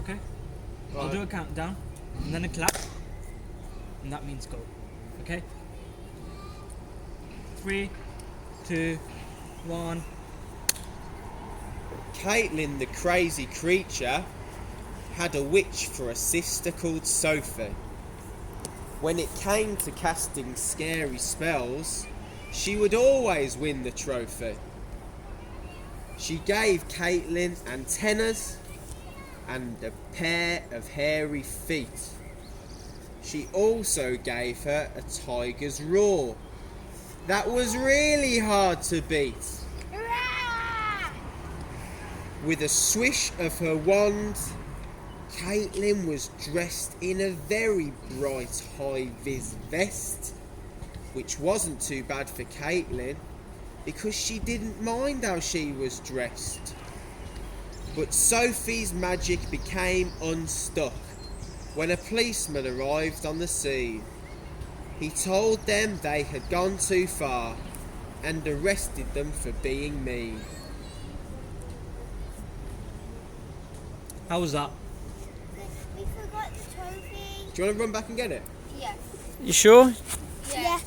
Okay. Right. I'll do a countdown and then a clap, and that means go. Okay. 3, 2, 1. Caitlin, the crazy creature, had a witch for a sister called Sophie. When it came to casting scary spells, she would always win the trophy. She gave Caitlin antennas and a pair of hairy feet. She also gave her a tiger's roar. That was really hard to beat. With a swish of her wand, Caitlin was dressed in a very bright high-vis vest, which wasn't too bad for Caitlin because she didn't mind how she was dressed. But Sophie's magic became unstuck when a policeman arrived on the scene. He told them they had gone too far and arrested them for being mean. How was that? We forgot the trophy. Do you want to run back and get it? Yeah. You sure? Yeah.